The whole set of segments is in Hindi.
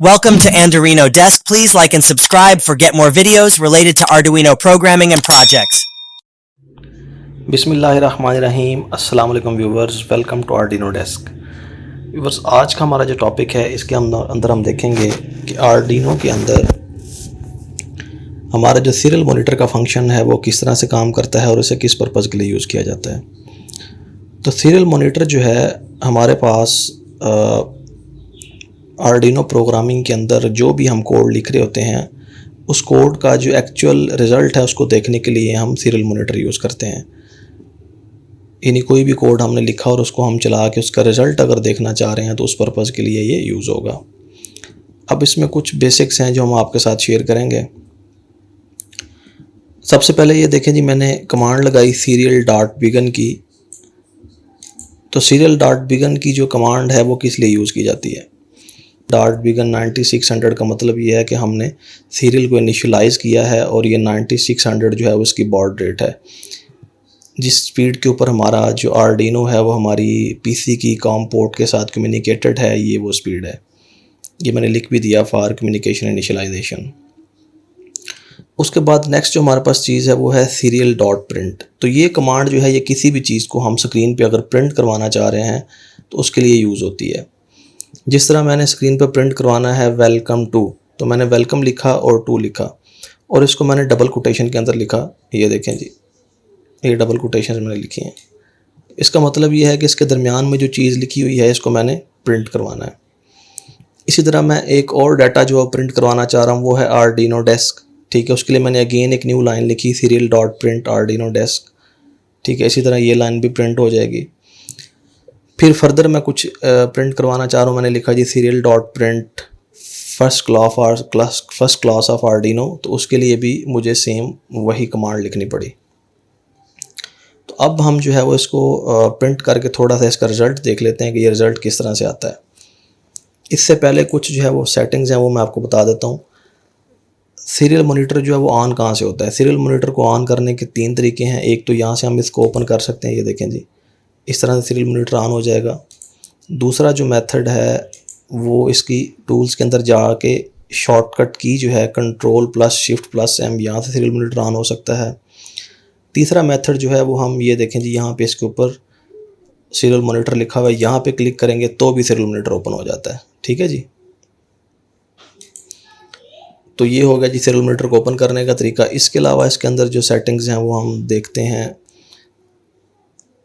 Welcome to Arduino Desk. Please like and subscribe for get more videos related to Arduino programming and projects. बिस्मिल्लाहिर्रहमानिर्रहीम अस्सलाम वालेकुम viewers, welcome to Arduino desk. Viewers, आज का हमारा जो टॉपिक है इसके अंदर हम देखेंगे कि आर्डिनो के अंदर हमारा जो सीरियल मॉनिटर का फंक्शन है वो किस तरह से काम करता है और उसे किस पर्पज़ के लिए यूज़ किया जाता है। तो सीरियल मॉनिटर जो है हमारे पास आर्डिनो प्रोग्रामिंग के अंदर जो भी हम कोड लिख रहे होते हैं उस कोड का जो एक्चुअल रिज़ल्ट है उसको देखने के लिए हम सीरियल मॉनिटर यूज़ करते हैं। यानी कोई भी कोड हमने लिखा और उसको हम चला के उसका रिज़ल्ट अगर देखना चाह रहे हैं तो उस पर्पज़ के लिए ये यूज़ होगा। अब इसमें कुछ बेसिक्स हैं जो हम आपके साथ शेयर करेंगे। सबसे पहले ये देखें जी, मैंने कमांड लगाई सीरियल डॉट बिगन की। तो सीरियल डॉट बिगन की जो कमांड है वो किस लिए यूज़ की जाती है। डॉट बिगन 9600 का मतलब ये है कि हमने सीरियल को इनिशियलाइज़ किया है और ये 9600 जो है उसकी बॉड रेट है। जिस स्पीड के ऊपर हमारा जो आर्डिनो है वो हमारी पीसी की कॉम पोर्ट के साथ कम्युनिकेटेड है, ये वो स्पीड है। ये मैंने लिख भी दिया फॉर कम्युनिकेशन इनिशियलाइजेशन। उसके बाद नेक्स्ट जो हमारे पास चीज़ है वो है सीरियल डॉट प्रिंट। तो ये कमांड जो है ये किसी भी चीज़ को हम स्क्रीन पे अगर प्रिंट करवाना चाह रहे हैं तो उसके लिए यूज़ होती है। जिस तरह मैंने स्क्रीन पर प्रिंट करवाना है वेलकम टू, तो मैंने वेलकम लिखा और टू लिखा और इसको मैंने डबल कोटेशन के अंदर लिखा। ये देखें जी, ये डबल कोटेशन मैंने लिखी हैं। इसका मतलब ये है कि इसके दरमियान में जो चीज़ लिखी हुई है इसको मैंने प्रिंट करवाना है। इसी तरह मैं एक और डाटा जो प्रिंट करवाना चाह रहा हूँ वो है आर्डिनो डेस्क। ठीक है, उसके लिए मैंने अगेन एक न्यू लाइन लिखी, serial dot print Arduino desk. ठीक है, इसी तरह ये लाइन भी प्रिंट हो जाएगी। फिर फर्दर मैं कुछ प्रिंट करवाना चाह रहा हूँ, मैंने लिखा जी serial dot print first class of Arduino. तो उसके लिए भी मुझे सेम वही कमांड लिखनी पड़ी। तो अब हम जो है वो इसको प्रिंट करके थोड़ा सा इसका रिज़ल्ट देख लेते हैं कि ये रिज़ल्ट किस तरह से आता है। इससे पहले कुछ जो है वो सेटिंग्स हैं वो मैं आपको बता देता हूँ। सीरियल मॉनिटर जो है वो ऑन कहाँ से होता है। सीरियल मॉनिटर को ऑन करने के 3 तरीके हैं। एक तो यहाँ से हम इसको ओपन कर सकते हैं, ये देखें जी, इस तरह से सीरियल मॉनिटर ऑन हो जाएगा। दूसरा जो मेथड है वो इसकी टूल्स के अंदर जाके शॉर्टकट की जो है Ctrl+Shift+M, यहाँ से सीरियल मॉनिटर ऑन हो सकता है। तीसरा मेथड जो है वो हम ये देखें जी, यहाँ पे इसके ऊपर सीरियल मॉनिटर लिखा हुआ है, यहाँ पे क्लिक करेंगे तो भी सीरियल मॉनिटर ओपन हो जाता है। ठीक है जी, तो ये हो गया जी सीरियल मॉनिटर को ओपन करने का तरीका। इसके अलावा इसके अंदर जो सेटिंग्स हैं वो हम देखते हैं।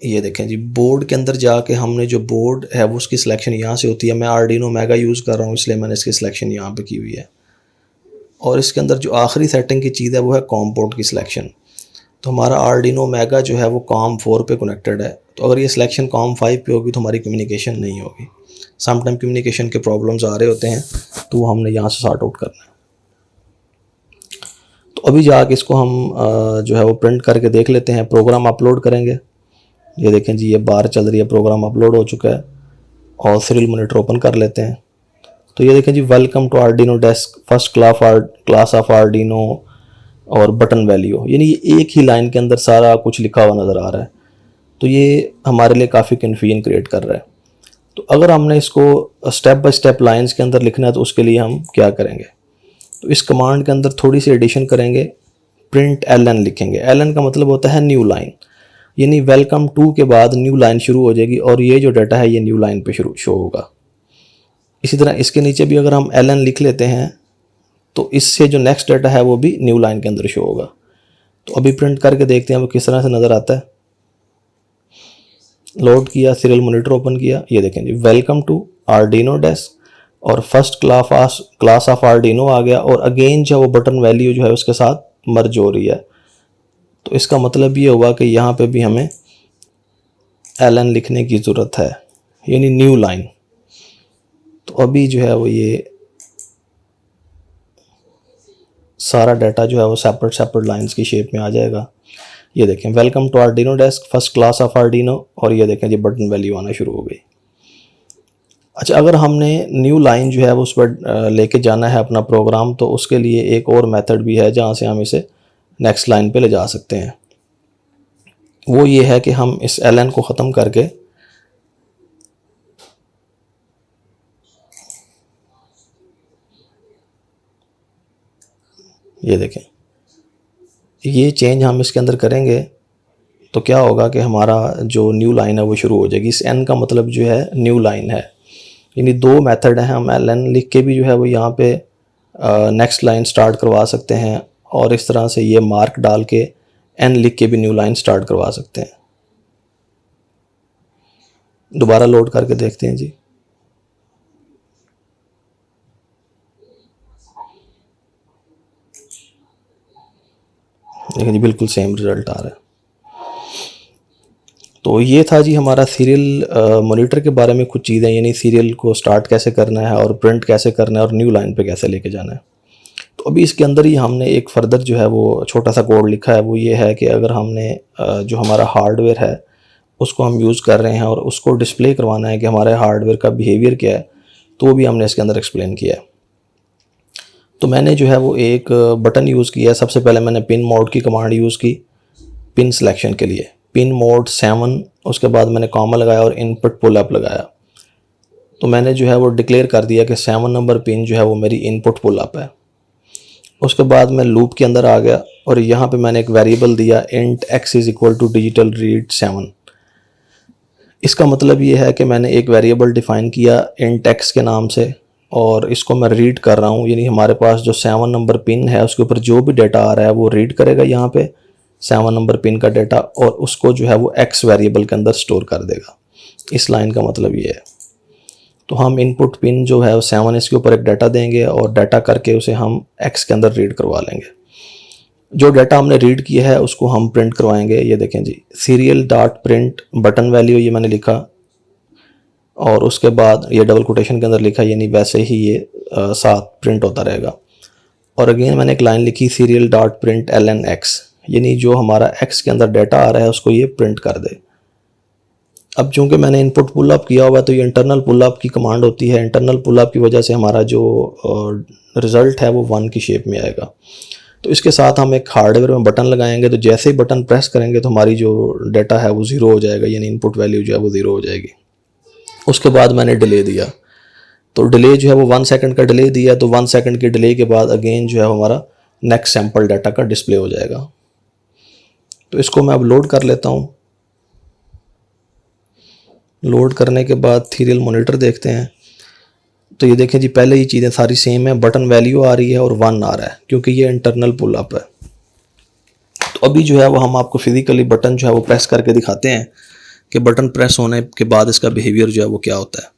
ये देखें जी, बोर्ड के अंदर जाके हमने जो बोर्ड है वो उसकी सिलेक्शन यहाँ से होती है। मैं आर्डिनो मेगा यूज़ कर रहा हूँ इसलिए मैंने इसकी सिलेक्शन यहाँ पे की हुई है। और इसके अंदर जो आखिरी सेटिंग की चीज़ है वो है कॉम पोर्ट की सिलेक्शन। तो हमारा आर्डिनो मेगा जो है वो कॉम 4 पे कनेक्टेड है। तो अगर ये सिलेक्शन कॉम 5 पे होगी तो हमारी कम्युनिकेशन नहीं होगी। समटाइम कम्युनिकेशन के प्रॉब्लम्स आ रहे होते हैं तो वो हमने यहाँ से सॉर्ट आउट करना है। तो अभी जाके इसको हम जो है वो प्रिंट करके देख लेते हैं। प्रोग्राम अपलोड करेंगे। ये देखें जी, ये बार चल रही है, प्रोग्राम अपलोड हो चुका है। और सीरियल मॉनिटर ओपन कर लेते हैं। तो ये देखें जी, welcome to Arduino desk first class of Arduino और बटन वैल्यू, यानी ये एक ही लाइन के अंदर सारा कुछ लिखा हुआ नज़र आ रहा है। तो ये हमारे लिए काफ़ी कन्फ्यूजन क्रिएट कर रहा है। तो अगर हमने इसको स्टेप बाय स्टेप लाइंस के अंदर लिखना है तो उसके लिए हम क्या करेंगे, तो इस कमांड के अंदर थोड़ी सी एडिशन करेंगे, प्रिंट ln लिखेंगे। ln का मतलब होता है न्यू लाइन, यानी वेलकम टू के बाद न्यू लाइन शुरू हो जाएगी और ये जो डाटा है ये न्यू लाइन पे शो होगा। इसी तरह इसके नीचे भी अगर हम ln लिख लेते हैं तो इससे जो नेक्स्ट डाटा है वो भी न्यू लाइन के अंदर शो होगा। तो अभी प्रिंट करके देखते हैं वो किस तरह से नज़र आता है। लोड किया, सीरियल मॉनिटर ओपन किया, ये देखें जी, वेलकम टू आर्डिनो डेस्क और फर्स्ट क्लास ऑफ आर्डिनो आ गया और अगेन जो वो बटन वैल्यू जो है उसके साथ मर्ज हो रही है। तो इसका मतलब ये हुआ कि यहाँ पे भी हमें ln लिखने की ज़रूरत है, यानी न्यू लाइन। तो अभी जो है वो ये सारा डाटा जो है वो सेपरेट लाइंस की शेप में आ जाएगा। ये देखें, welcome to Arduino desk first class of Arduino, और ये देखें जी बटन वैल्यू आना शुरू हो गई। अच्छा, अगर हमने न्यू लाइन जो है वो उस पर लेके जाना है अपना प्रोग्राम तो उसके लिए एक और मेथड भी है जहाँ से हम इसे नेक्स्ट लाइन पे ले जा सकते हैं। वो ये है कि हम इस ln को ख़त्म करके ये देखें, ये चेंज हम इसके अंदर करेंगे तो क्या होगा कि हमारा जो न्यू लाइन है वो शुरू हो जाएगी। इस एन का मतलब जो है न्यू लाइन है, यानी दो मेथड हैं। हम एल एन लिख के भी जो है वो यहाँ पे नेक्स्ट लाइन स्टार्ट करवा सकते हैं, और इस तरह से ये मार्क डाल के एन लिख के भी न्यू लाइन स्टार्ट करवा सकते हैं। दोबारा लोड करके देखते हैं जी। देखिए जी, बिल्कुल सेम रिजल्ट आ रहा है। तो ये था जी हमारा सीरियल मॉनिटर के बारे में कुछ चीज़ें, यानी सीरियल को स्टार्ट कैसे करना है और प्रिंट कैसे करना है और न्यू लाइन पे कैसे लेके जाना है। तो अभी इसके अंदर ही हमने एक फर्दर जो है वो छोटा सा कोड लिखा है। वो ये है कि अगर हमने जो हमारा हार्डवेयर है उसको हम यूज़ कर रहे हैं और उसको डिस्प्ले करवाना है कि हमारे हार्डवेयर का बिहेवियर क्या है, तो वो भी हमने इसके अंदर एक्सप्लेन किया है। तो मैंने जो है वो एक बटन यूज़ किया है। सबसे पहले मैंने पिन मोड की कमांड यूज़ की पिन सिलेक्शन के लिए, पिन मोड 7, उसके बाद मैंने कॉमा लगाया और इनपुट पुल अप लगाया। तो मैंने जो है वो डिक्लेयर कर दिया कि 7 नंबर पिन जो है वो मेरी इनपुट पुल अप है। उसके बाद मैं लूप के अंदर आ गया और यहाँ पे मैंने एक वेरिएबल दिया int x is equal to digital read 7। इसका मतलब ये है कि मैंने एक वेरिएबल डिफ़ाइन किया इंट x के नाम से, और इसको मैं रीड कर रहा हूँ, यानी हमारे पास जो 7 नंबर पिन है उसके ऊपर जो भी डाटा आ रहा है वो रीड करेगा यहाँ पे 7 नंबर पिन का डाटा, और उसको जो है वो x वेरिएबल के अंदर स्टोर कर देगा। इस लाइन का मतलब ये है। तो हम इनपुट पिन जो है वो 7, इसके ऊपर एक डाटा देंगे और डाटा करके उसे हम x के अंदर रीड करवा लेंगे। जो डाटा हमने रीड किया है उसको हम प्रिंट करवाएंगे। ये देखें जी, serial dot print button value, ये मैंने लिखा, और उसके बाद ये डबल कोटेशन के अंदर लिखा, यानी वैसे ही ये साथ प्रिंट होता रहेगा। और अगेन मैंने एक लाइन लिखी serial dot print ln x, यानी जो हमारा x के अंदर डाटा आ रहा है उसको ये प्रिंट कर दे। अब चूंकि मैंने इनपुट पुल अप किया हुआ है तो ये इंटरनल पुल अप की कमांड होती है। इंटरनल पुल अप की वजह से हमारा जो रिज़ल्ट है वो 1 की शेप में आएगा। तो इसके साथ हम एक हार्डवेयर में बटन लगाएंगे, तो जैसे ही बटन प्रेस करेंगे तो हमारी जो डाटा है वो 0 हो जाएगा, यानी इनपुट वैल्यू जो है वो 0 हो जाएगी। उसके बाद मैंने डिले दिया, तो डिले जो है वो 1 सेकंड का डिले दिया, तो 1 सेकंड के डिले के बाद अगेन जो है हमारा नेक्स्ट सैम्पल डाटा का डिस्प्ले हो जाएगा। तो इसको मैं अब लोड कर लेता हूँ। लोड करने के बाद सीरियल मॉनिटर देखते हैं। तो ये देखें जी, पहले ये चीज़ें सारी सेम है, बटन वैल्यू आ रही है और 1 आ रहा है क्योंकि ये इंटरनल पुल अप है। तो अभी जो है वो हम आपको फिजिकली बटन जो है वो प्रेस करके दिखाते हैं कि बटन प्रेस होने के बाद इसका बिहेवियर जो है वो क्या होता है।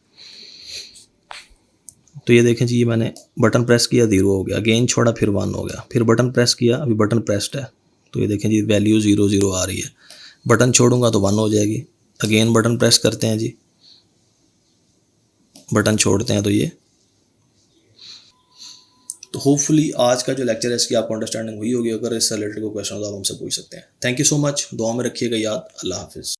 तो ये देखें जी, ये मैंने बटन प्रेस किया, 0 हो गया, अगेन छोड़ा, फिर 1 हो गया, फिर बटन प्रेस किया, अभी बटन प्रेस्ड है। तो ये देखें जी, वैल्यू 0 0 आ रही है। बटन छोड़ूंगा तो 1 हो जाएगी। अगेन बटन प्रेस करते हैं जी, बटन छोड़ते हैं तो ये। तो होपफुली आज का जो लेक्चर है इसकी आपको अंडरस्टैंडिंग हुई होगी। अगर इससे रिलेटेड कोई क्वेश्चन हो तो आप हमसे पूछ सकते हैं। Thank you so much. दुआ में रखिएगा याद। अल्लाह हाफिज़।